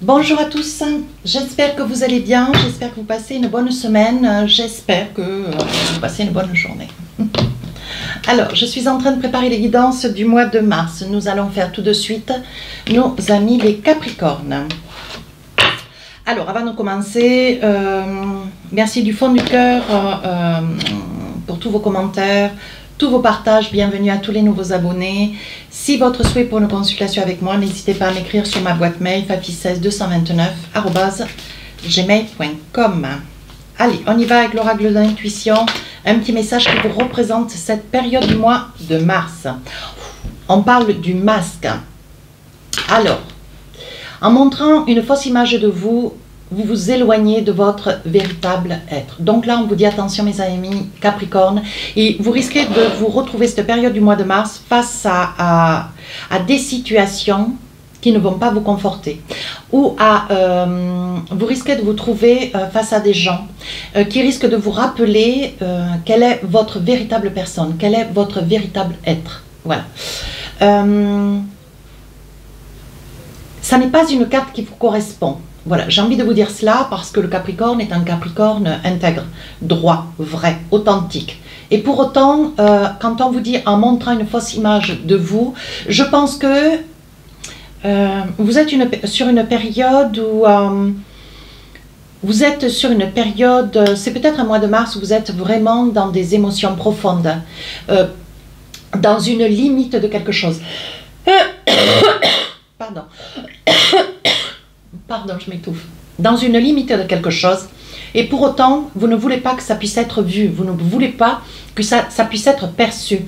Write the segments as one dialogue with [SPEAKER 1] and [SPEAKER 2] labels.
[SPEAKER 1] Bonjour à tous, j'espère que vous allez bien, j'espère que vous passez une bonne semaine, j'espère que vous passez une bonne journée. Alors, je suis en train de préparer les guidances du mois de mars. Nous allons faire tout de suite nos amis les Capricornes. Alors, avant de commencer, merci du fond du cœur pour tous vos commentaires, tous vos partages. Bienvenue à tous les nouveaux abonnés. Si votre souhait pour une consultation avec moi, n'hésitez pas à m'écrire sur ma boîte mail fafi16 229@gmail.com. Allez, on y va avec l'oracle d'intuition. Un petit message qui vous représente cette période du mois de mars. On parle du masque. Alors, en montrant une fausse image de vous, vous vous éloignez de votre véritable être. Donc là, on vous dit attention mes amis Capricorne, et vous risquez de vous retrouver cette période du mois de mars face à des situations qui ne vont pas vous conforter, ou vous risquez de vous trouver face à des gens qui risquent de vous rappeler quelle est votre véritable personne, quel est votre véritable être. Voilà. Ça n'est pas une carte qui vous correspond. Voilà, j'ai envie de vous dire cela parce que le Capricorne est un Capricorne intègre, droit, vrai, authentique. Et pour autant, quand on vous dit en montrant une fausse image de vous, je pense que vous êtes sur une période où c'est peut-être un mois de mars où vous êtes vraiment dans des émotions profondes, dans une limite de quelque chose. Pardon. Pardon, je m'étouffe. Dans une limite de quelque chose, et pour autant, vous ne voulez pas que ça puisse être vu, vous ne voulez pas que ça puisse être perçu,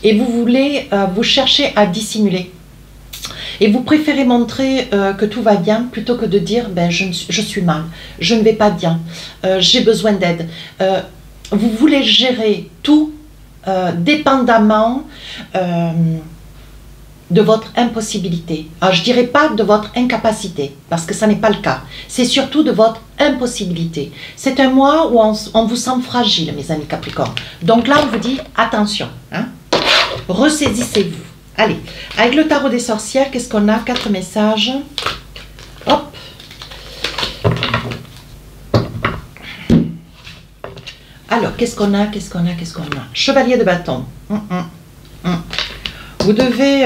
[SPEAKER 1] et vous voulez, vous cherchez à dissimuler. Et vous préférez montrer que tout va bien plutôt que de dire ben, je suis mal, je ne vais pas bien, j'ai besoin d'aide. Vous voulez gérer tout dépendamment de votre impossibilité. Alors je ne dirais pas de votre incapacité, parce que ça n'est pas le cas. C'est surtout de votre impossibilité. C'est un mois où on vous sent fragile, mes amis Capricorne. Donc là, on vous dit attention, hein, ressaisissez-vous. Allez, avec le tarot des sorcières, qu'est-ce qu'on a? 4 messages. Hop. Alors, qu'est-ce qu'on a? Chevalier de bâton. Vous devez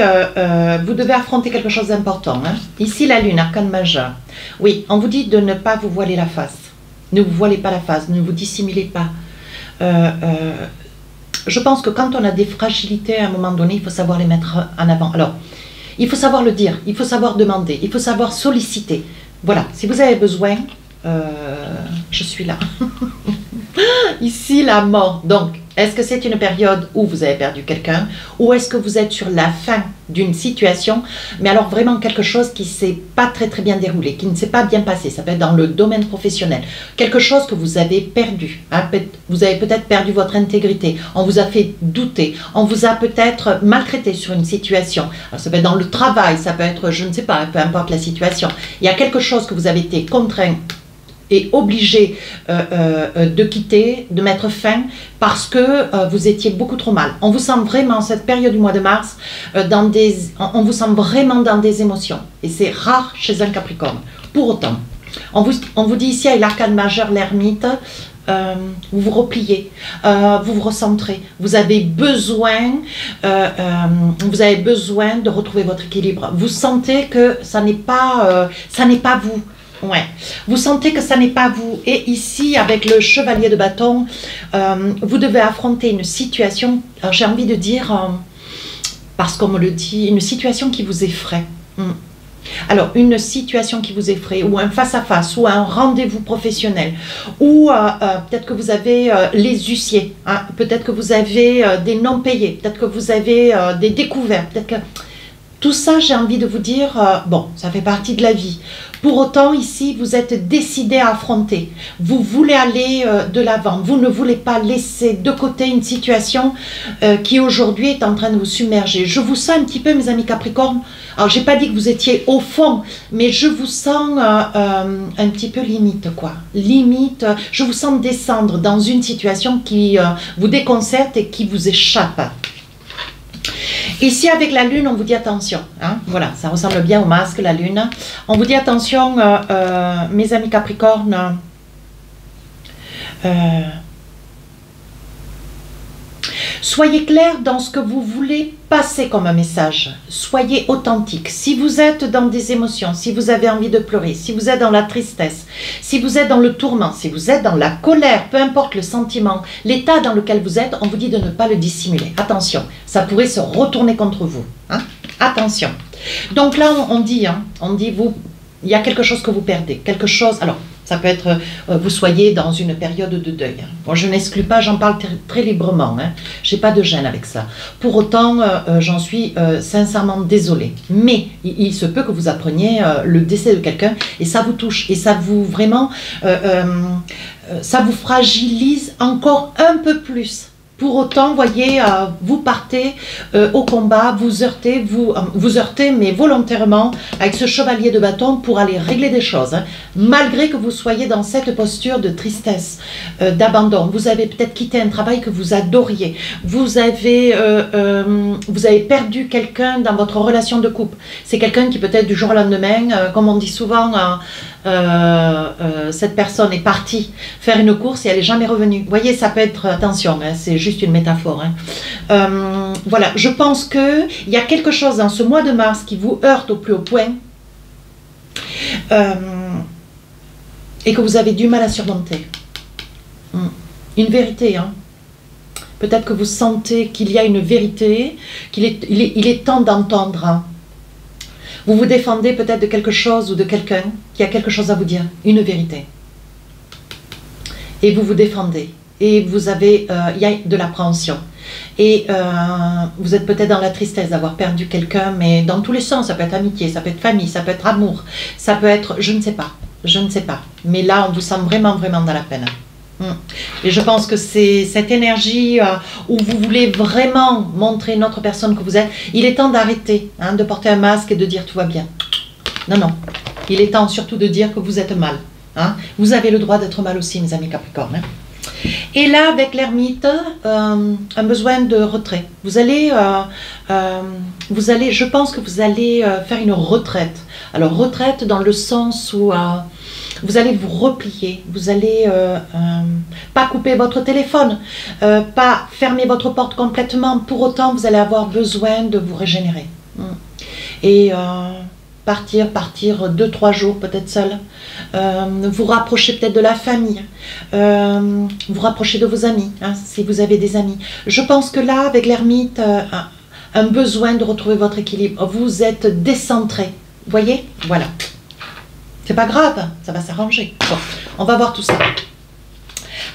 [SPEAKER 1] affronter quelque chose d'important. Hein? Ici, la lune, arcane majeur. Oui, on vous dit de ne pas vous voiler la face. Ne vous voilez pas la face, ne vous dissimulez pas. Je pense que quand on a des fragilités, à un moment donné, il faut savoir les mettre en avant. Alors, il faut savoir le dire, il faut savoir demander, il faut savoir solliciter. Voilà, si vous avez besoin, je suis là. Ici, la mort. Donc, est-ce que c'est une période où vous avez perdu quelqu'un, ou est-ce que vous êtes sur la fin d'une situation, mais alors vraiment quelque chose qui ne s'est pas très bien déroulé, qui ne s'est pas bien passé, ça peut être dans le domaine professionnel, quelque chose que vous avez perdu, hein, vous avez peut-être perdu votre intégrité, on vous a fait douter, on vous a peut-être maltraité sur une situation, alors ça peut être dans le travail, ça peut être, je ne sais pas, peu importe la situation, il y a quelque chose que vous avez été contraint et obligé de quitter, de mettre fin, parce que vous étiez beaucoup trop mal. On vous sent vraiment, cette période du mois de mars, on vous sent vraiment dans des émotions. Et c'est rare chez un Capricorne. Pour autant, on vous dit ici, avec l'arcane majeur, l'ermite, vous vous repliez, vous vous recentrez. Vous avez besoin de retrouver votre équilibre. Vous sentez que ça n'est pas vous. Ouais. Vous sentez que ça n'est pas vous. Et ici, avec le chevalier de bâton, vous devez affronter une situation, j'ai envie de dire, parce qu'on me le dit, une situation qui vous effraie. Alors, une situation qui vous effraie, ou un face-à-face, ou un rendez-vous professionnel, ou peut-être que vous avez les huissiers, hein, peut-être que vous avez des non-payés, peut-être que vous avez des découvertes, peut-être que... Tout ça, j'ai envie de vous dire, bon, ça fait partie de la vie. Pour autant, ici, vous êtes décidé à affronter. Vous voulez aller de l'avant. Vous ne voulez pas laisser de côté une situation qui aujourd'hui est en train de vous submerger. Je vous sens un petit peu, mes amis Capricorne. Alors, j'ai pas dit que vous étiez au fond, mais je vous sens un petit peu limite, quoi. Limite, je vous sens descendre dans une situation qui vous déconcerte et qui vous échappe. Ici, avec la lune, on vous dit attention. Hein, voilà, ça ressemble bien au masque, la lune. On vous dit attention, mes amis Capricorne. Soyez clair dans ce que vous voulez passer comme un message. Soyez authentique. Si vous êtes dans des émotions, si vous avez envie de pleurer, si vous êtes dans la tristesse, si vous êtes dans le tourment, si vous êtes dans la colère, peu importe le sentiment, l'état dans lequel vous êtes, on vous dit de ne pas le dissimuler. Attention, ça pourrait se retourner contre vous. Hein? Attention. Donc là, on dit, vous, il y a quelque chose que vous perdez. Quelque chose, alors, ça peut être, vous soyez dans une période de deuil. Bon, je n'exclus pas, j'en parle très librement. Hein. Je n'ai pas de gêne avec ça. Pour autant, j'en suis sincèrement désolée. Mais il se peut que vous appreniez le décès de quelqu'un et ça vous touche. Et ça vous vraiment, ça vous fragilise encore un peu plus. Pour autant, voyez, vous partez au combat, vous heurtez, mais volontairement avec ce chevalier de bâton pour aller régler des choses. Hein, malgré que vous soyez dans cette posture de tristesse, d'abandon. Vous avez peut-être quitté un travail que vous adoriez. Vous avez perdu quelqu'un dans votre relation de couple. C'est quelqu'un qui peut-être du jour au lendemain, comme on dit souvent, cette personne est partie faire une course et elle n'est jamais revenue. Vous voyez, ça peut être, attention, hein, c'est juste une métaphore. Hein. Voilà, je pense qu'il y a quelque chose dans ce mois de mars qui vous heurte au plus haut point et que vous avez du mal à surmonter. Une vérité, hein. Peut-être que vous sentez qu'il y a une vérité, il est temps d'entendre. Hein. Vous vous défendez peut-être de quelque chose ou de quelqu'un qui a quelque chose à vous dire, une vérité. Et vous vous défendez. Et vous avez, il y a de l'appréhension. Et vous êtes peut-être dans la tristesse d'avoir perdu quelqu'un, mais dans tous les sens, ça peut être amitié, ça peut être famille, ça peut être amour, ça peut être, je ne sais pas. Mais là, on vous sent vraiment, vraiment dans la peine. Et je pense que c'est cette énergie où vous voulez vraiment montrer une autre personne que vous êtes. Il est temps d'arrêter hein, de porter un masque et de dire tout va bien. Non, non. Il est temps surtout de dire que vous êtes mal. Hein. Vous avez le droit d'être mal aussi, mes amis Capricorne. Hein. Et là, avec l'ermite, un besoin de retrait. Vous allez, je pense que vous allez faire une retraite. Alors, retraite dans le sens où vous allez vous replier, vous allez pas couper votre téléphone, pas fermer votre porte complètement. Pour autant, vous allez avoir besoin de vous régénérer. Et partir 2-3 jours peut-être seul, vous rapprocher peut-être de la famille, vous rapprocher de vos amis, hein, si vous avez des amis. Je pense que là, avec l'ermite, un besoin de retrouver votre équilibre, vous êtes décentré, vous voyez, voilà. C'est pas grave, ça va s'arranger. Bon, on va voir tout ça.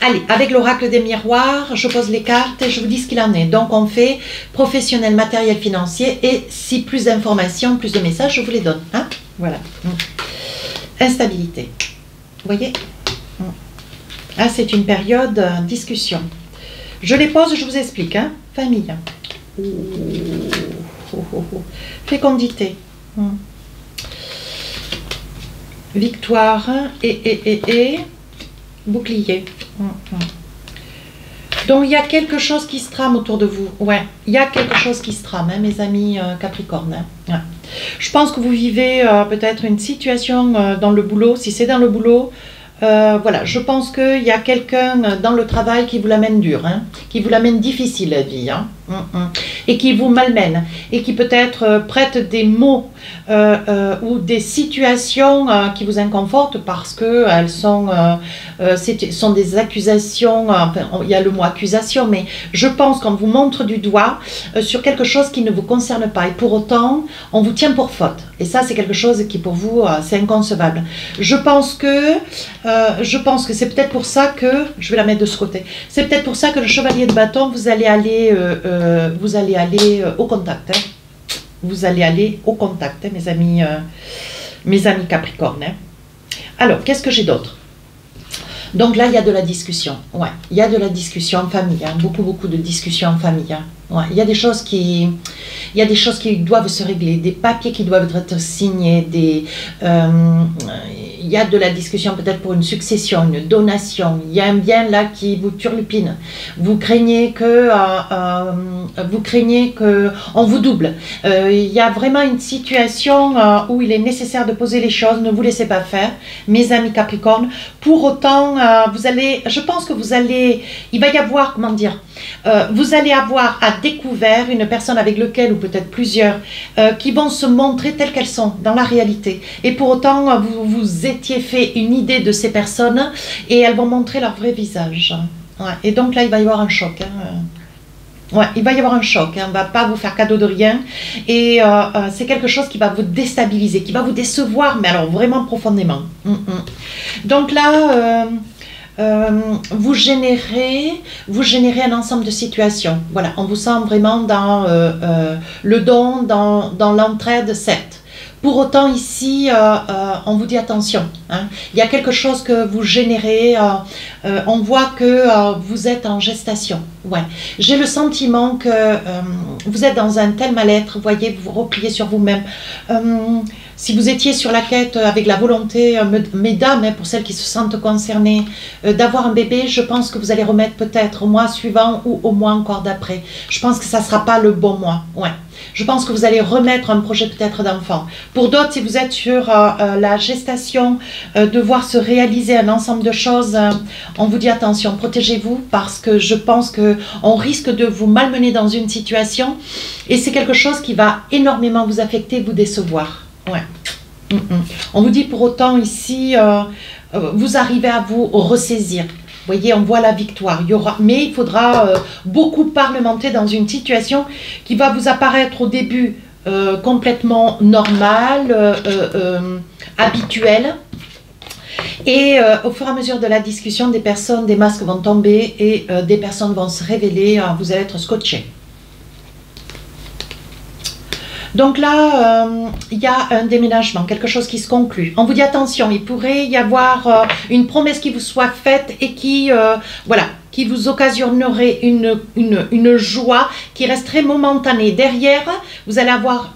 [SPEAKER 1] Allez, avec l'oracle des miroirs, je pose les cartes et je vous dis ce qu'il en est. Donc, on fait professionnel, matériel, financier. Et si plus d'informations, plus de messages, je vous les donne. Hein, voilà. Instabilité. Vous voyez? Ah, c'est une période discussion. Je les pose, je vous explique. Hein. Famille. Fécondité. Victoire et bouclier. Donc il y a quelque chose qui se trame autour de vous. Ouais, il y a quelque chose qui se trame, hein, mes amis Capricorne. Hein. Ouais. Je pense que vous vivez peut-être une situation dans le boulot. Si c'est dans le boulot, voilà, je pense qu'il y a quelqu'un dans le travail qui vous l'amène dur, hein, qui vous l'amène difficile la vie, hein, et qui vous malmène, et qui peut-être prête des mots ou des situations qui vous inconfortent parce qu'elles sont des accusations, enfin, il y a le mot accusation, mais je pense qu'on vous montre du doigt sur quelque chose qui ne vous concerne pas, et pour autant, on vous tient pour faute. Et ça, c'est quelque chose qui pour vous, c'est inconcevable. Je pense que c'est peut-être pour ça que, je vais la mettre de ce côté, c'est peut-être pour ça que le chevalier de bâton, vous allez aller au contact. Hein. Vous allez aller au contact, hein, mes amis Capricorne. Hein. Alors, qu'est-ce que j'ai d'autre? Donc là, il y a de la discussion. Ouais, il y a de la discussion en famille. Hein. Beaucoup de discussions en famille. Hein. Ouais, il y a des choses qui doivent se régler, des papiers qui doivent être signés, il y a de la discussion peut-être pour une succession, une donation. Il y a un bien là qui vous turlupine. Vous craignez que on vous double. Il y a vraiment une situation où il est nécessaire de poser les choses. Ne vous laissez pas faire, mes amis Capricorne. Pour autant, je pense que il va y avoir, comment dire, vous allez avoir à découvert une personne avec laquelle, ou peut-être plusieurs, qui vont se montrer telles qu'elles sont dans la réalité. Et pour autant, vous étiez fait une idée de ces personnes et elles vont montrer leur vrai visage. Ouais. Et donc là, il va y avoir un choc. Ouais, il va y avoir un choc. On ne va pas vous faire cadeau de rien. Et c'est quelque chose qui va vous déstabiliser, qui va vous décevoir, mais alors vraiment profondément. Donc là... vous générez un ensemble de situations. Voilà, on vous sent vraiment dans le don, dans l'entraide, certes. Pour autant, ici, on vous dit attention. Hein. Il y a quelque chose que vous générez. On voit que vous êtes en gestation. Ouais. J'ai le sentiment que vous êtes dans un tel mal-être. Vous voyez, vous vous repliez sur vous-même. Si vous étiez sur la quête avec la volonté, mesdames, hein, pour celles qui se sentent concernées, d'avoir un bébé, je pense que vous allez remettre peut-être au mois suivant ou au mois encore d'après. Je pense que ça ne sera pas le bon mois. Ouais. Je pense que vous allez remettre un projet peut-être d'enfant. Pour d'autres, si vous êtes sur la gestation, de voir se réaliser un ensemble de choses, on vous dit attention, protégez-vous parce que je pense qu'on risque de vous malmener dans une situation et c'est quelque chose qui va énormément vous affecter, vous décevoir. Ouais. On vous dit pour autant ici, vous arrivez à vous ressaisir. Vous voyez, on voit la victoire. Mais il faudra beaucoup parlementer dans une situation qui va vous apparaître au début complètement normale, habituelle. Et au fur et à mesure de la discussion, des masques vont tomber et des personnes vont se révéler. Vous allez être scotché. Donc là, il y a un déménagement, quelque chose qui se conclut. On vous dit attention, il pourrait y avoir une promesse qui vous soit faite et qui, voilà, qui vous occasionnerait une joie qui resterait momentanée. Derrière, vous allez avoir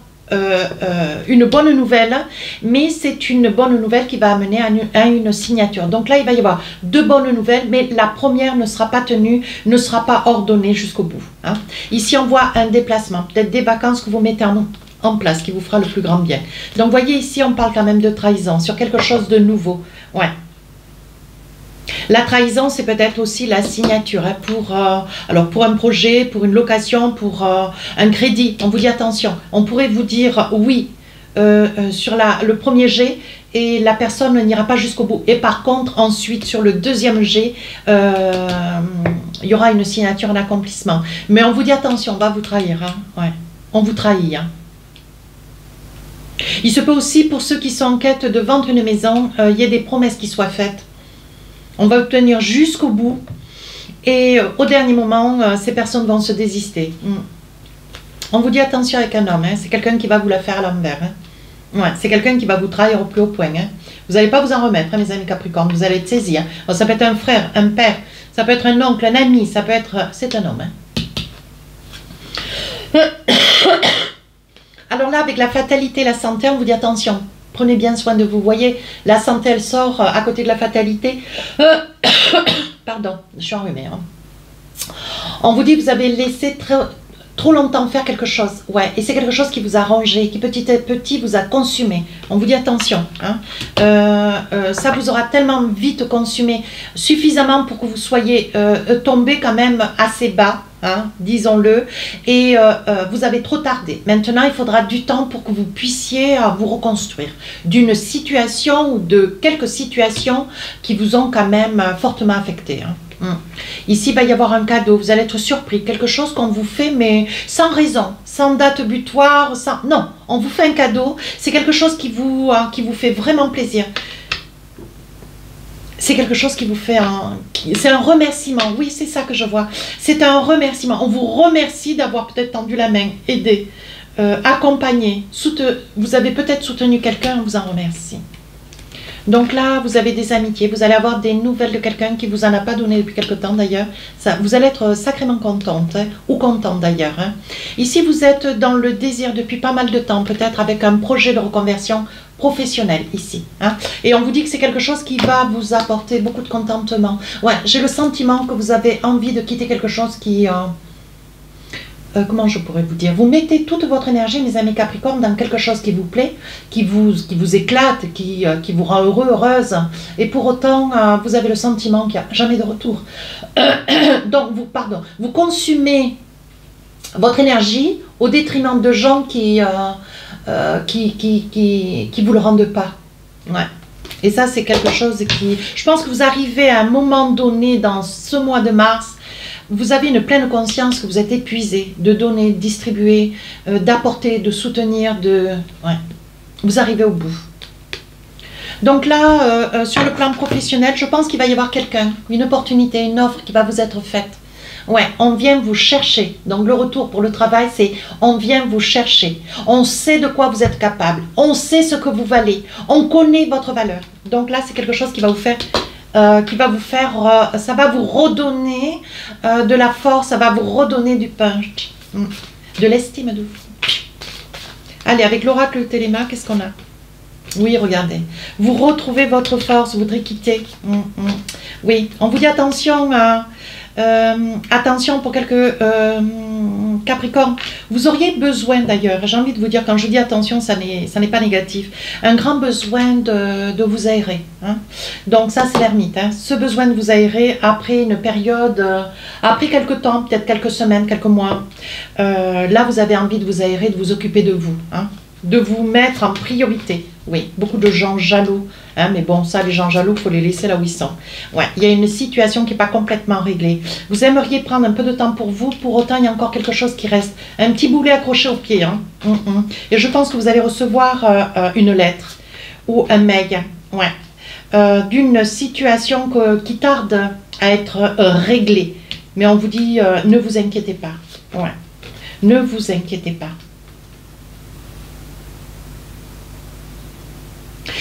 [SPEAKER 1] une bonne nouvelle, mais c'est une bonne nouvelle qui va amener à une signature. Donc là, il va y avoir deux bonnes nouvelles, mais la première ne sera pas tenue, ne sera pas ordonnée jusqu'au bout. Hein. Ici, on voit un déplacement, peut-être des vacances que vous mettez en place, qui vous fera le plus grand bien. Donc, voyez, ici, on parle quand même de trahison, sur quelque chose de nouveau. Ouais. La trahison, c'est peut-être aussi la signature hein, alors pour un projet, pour une location, pour un crédit. On vous dit attention. On pourrait vous dire oui sur le premier jet et la personne n'ira pas jusqu'au bout. Et par contre, ensuite, sur le deuxième jet, il y aura une signature, un accomplissement. Mais on vous dit attention, on va vous trahir. Hein. Ouais. On vous trahit. Hein. Il se peut aussi, pour ceux qui sont en quête de vendre une maison, il y ait des promesses qui soient faites. On va obtenir jusqu'au bout et au dernier moment, ces personnes vont se désister. On vous dit attention avec un homme, hein. C'est quelqu'un qui va vous la faire à l'envers. Hein. Ouais, c'est quelqu'un qui va vous trahir au plus haut point. Hein. Vous n'allez pas vous en remettre, hein, mes amis Capricorne, vous allez être saisis. Hein. Alors, ça peut être un frère, un père, ça peut être un oncle, un ami, ça peut être... C'est un homme. Hein. Alors là, avec la fatalité, la santé, on vous dit attention. Prenez bien soin de vous. Vous voyez, la santé, elle sort à côté de la fatalité. Pardon, je suis enrhumée. Hein. On vous dit que vous avez laissé trop longtemps faire quelque chose. Ouais, et c'est quelque chose qui vous a rongé, qui petit à petit vous a consumé. On vous dit attention. Hein. Ça vous aura tellement vite consumé, suffisamment pour que vous soyez tombé quand même assez bas. Hein, disons-le, et vous avez trop tardé. Maintenant, il faudra du temps pour que vous puissiez vous reconstruire d'une situation ou de quelques situations qui vous ont quand même fortement affecté. Hein. Ici, il va y avoir un cadeau, vous allez être surpris, quelque chose qu'on vous fait, mais sans raison, sans date butoir, sans... Non, on vous fait un cadeau, c'est quelque chose qui vous fait vraiment plaisir. C'est quelque chose qui vous fait c'est un remerciement. Oui, c'est ça que je vois. C'est un remerciement. On vous remercie d'avoir peut-être tendu la main, aidé, accompagné, vous avez peut-être soutenu quelqu'un, on vous en remercie. Donc là, vous avez des amitiés, vous allez avoir des nouvelles de quelqu'un qui vous en a pas donné depuis quelque temps d'ailleurs. Vous allez être sacrément contente, hein, ou content d'ailleurs. Hein. Ici, vous êtes dans le désir depuis pas mal de temps, peut-être avec un projet de reconversion professionnelle ici. Hein. Et on vous dit que c'est quelque chose qui va vous apporter beaucoup de contentement. Ouais, j'ai le sentiment que vous avez envie de quitter quelque chose qui... comment je pourrais vous dire, vous mettez toute votre énergie, mes amis Capricorne, dans quelque chose qui vous plaît, qui vous éclate, qui vous rend heureux, heureuse, et pour autant, vous avez le sentiment qu'il n'y a jamais de retour. Donc, vous consumez votre énergie au détriment de gens qui vous le rendent pas. Ouais. Et ça, c'est quelque chose qui... Je pense que vous arrivez à un moment donné dans ce mois de mars, vous avez une pleine conscience que vous êtes épuisé de donner, de distribuer, d'apporter, de soutenir, ouais. Vous arrivez au bout. Donc là, sur le plan professionnel, je pense qu'il va y avoir quelqu'un, une opportunité, une offre qui va vous être faite. Ouais, on vient vous chercher. Donc le retour pour le travail, c'est on vient vous chercher. On sait de quoi vous êtes capable. On sait ce que vous valez. On connaît votre valeur. Donc là, c'est quelque chose qui va vous faire... ça va vous redonner de la force, ça va vous redonner du punch, de l'estime de vous. Allez, avec l'oracle Téléma, qu'est-ce qu'on a? Oui, regardez. Vous retrouvez votre force, vous voudrez quitter. Oui, on vous dit attention, attention pour quelques Capricorne. Vous auriez besoin d'ailleurs, j'ai envie de vous dire, quand je dis attention, ça n'est pas négatif, un grand besoin de vous aérer. Hein. Donc ça, c'est l'ermite. Hein. Ce besoin de vous aérer après une période, après quelques temps, peut-être quelques semaines, quelques mois, là, vous avez envie de vous aérer, de vous occuper de vous. Hein. De vous mettre en priorité. Oui, beaucoup de gens jaloux. Hein, mais bon, ça, les gens jaloux, il faut les laisser là où ils sont. Ouais, il y a une situation qui n'est pas complètement réglée. Vous aimeriez prendre un peu de temps pour vous. Pour autant, il y a encore quelque chose qui reste. Un petit boulet accroché au pied. Hein. Et je pense que vous allez recevoir une lettre ou un mail. Ouais. D'une situation qui tarde à être réglée. Mais on vous dit, ne vous inquiétez pas. Ouais. Ne vous inquiétez pas.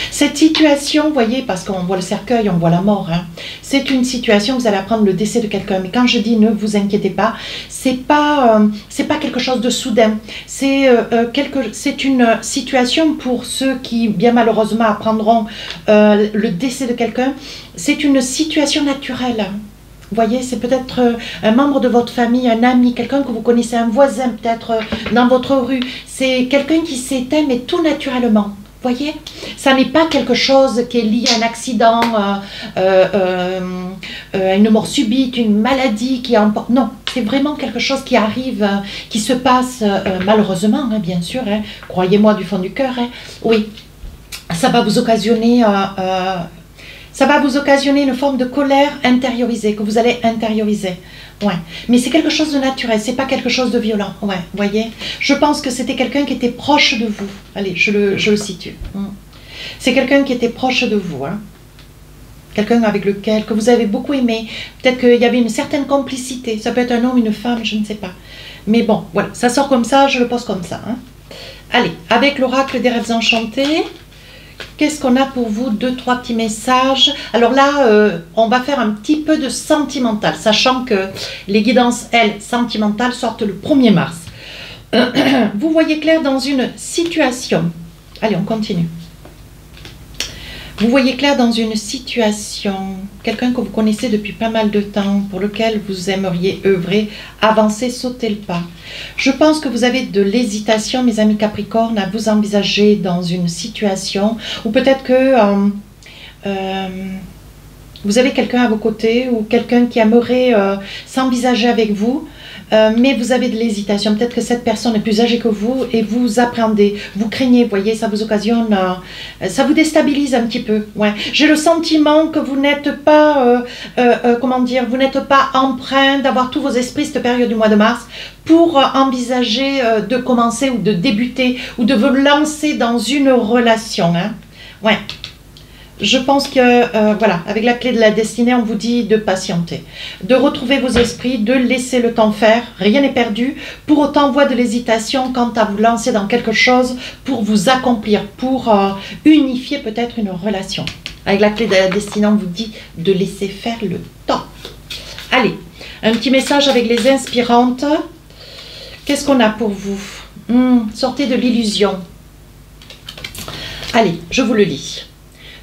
[SPEAKER 1] Cette situation, vous voyez, parce qu'on voit le cercueil, on voit la mort, hein, c'est une situation, vous allez apprendre le décès de quelqu'un. Mais quand je dis ne vous inquiétez pas, c'est pas quelque chose de soudain. C'est une situation pour ceux qui, bien malheureusement, apprendront le décès de quelqu'un. C'est une situation naturelle. Vous voyez, c'est peut-être un membre de votre famille, un ami, quelqu'un que vous connaissez, un voisin peut-être dans votre rue. C'est quelqu'un qui s'éteint, mais tout naturellement. Voyez, ça n'est pas quelque chose qui est lié à un accident, une mort subite, une maladie qui emporte. Non, c'est vraiment quelque chose qui arrive, qui se passe malheureusement, hein, bien sûr. Hein, croyez-moi du fond du cœur. Hein, oui, ça va vous occasionner. Ça va vous occasionner une forme de colère intériorisée, que vous allez intérioriser. Ouais. Mais c'est quelque chose de naturel, c'est pas quelque chose de violent. Ouais, voyez. Je pense que c'était quelqu'un qui était proche de vous. Allez, je le situe. C'est quelqu'un qui était proche de vous. Hein. Quelqu'un avec lequel, que vous avez beaucoup aimé. Peut-être qu'il y avait une certaine complicité. Ça peut être un homme, une femme, je ne sais pas. Mais bon, voilà, ça sort comme ça, je le pose comme ça. Hein. Allez, avec l'oracle des rêves enchantés. Qu'est-ce qu'on a pour vous? 2-3 petits messages. Alors là, on va faire un petit peu de sentimental, sachant que les guidances, elles, sentimentales, sortent le 1er mars. Vous voyez clair dans une situation. Allez, on continue. Vous voyez clair dans une situation, quelqu'un que vous connaissez depuis pas mal de temps, pour lequel vous aimeriez œuvrer, avancer, sauter le pas. Je pense que vous avez de l'hésitation, mes amis Capricorne, à vous envisager dans une situation, ou peut-être que vous avez quelqu'un à vos côtés, ou quelqu'un qui aimerait s'envisager avec vous, mais vous avez de l'hésitation. Peut-être que cette personne est plus âgée que vous et vous appréhendez, vous craignez, vous voyez, ça vous occasionne, ça vous déstabilise un petit peu. Ouais. J'ai le sentiment que vous n'êtes pas, comment dire, vous n'êtes pas empreint d'avoir tous vos esprits cette période du mois de mars pour envisager de commencer ou de débuter ou de vous lancer dans une relation. Hein. Ouais. Je pense que, voilà, avec la clé de la destinée, on vous dit de patienter, de retrouver vos esprits, de laisser le temps faire, rien n'est perdu. Pour autant, voie de l'hésitation quant à vous lancer dans quelque chose pour vous accomplir, pour unifier peut-être une relation. Avec la clé de la destinée, on vous dit de laisser faire le temps. Allez, un petit message avec les inspirantes. Qu'est-ce qu'on a pour vous? Sortez de l'illusion. Allez, je vous le lis.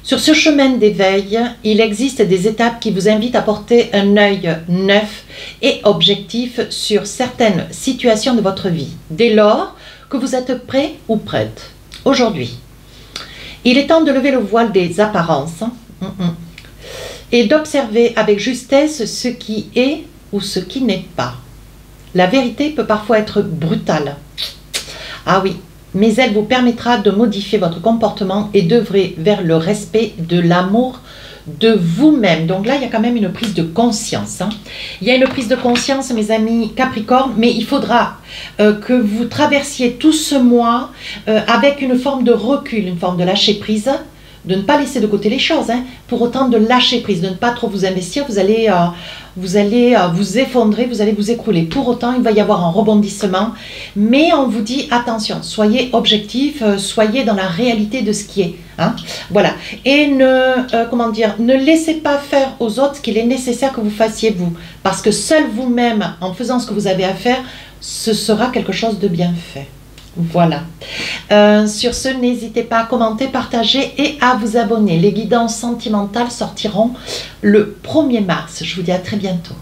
[SPEAKER 1] Sur ce chemin d'éveil, il existe des étapes qui vous invitent à porter un œil neuf et objectif sur certaines situations de votre vie, dès lors que vous êtes prêt ou prête. Aujourd'hui, il est temps de lever le voile des apparences et d'observer avec justesse ce qui est ou ce qui n'est pas. La vérité peut parfois être brutale. Ah oui, mais elle vous permettra de modifier votre comportement et d'œuvrer vers le respect de l'amour de vous-même. Donc là, il y a quand même une prise de conscience. Il y a une prise de conscience, mes amis Capricorne, mais il faudra que vous traversiez tout ce mois avec une forme de recul, une forme de lâcher prise, de ne pas laisser de côté les choses, pour autant de lâcher prise, de ne pas trop vous investir, vous allez vous effondrer, vous allez vous écrouler. Pour autant, il va y avoir un rebondissement, mais on vous dit attention, soyez objectif, soyez dans la réalité de ce qui est. Voilà. Et ne laissez pas faire aux autres ce qu'il est nécessaire que vous fassiez vous, parce que seul vous-même, en faisant ce que vous avez à faire, ce sera quelque chose de bien fait. Voilà. Sur ce, n'hésitez pas à commenter, partager et à vous abonner. Les guidances sentimentales sortiront le 1er mars. Je vous dis à très bientôt.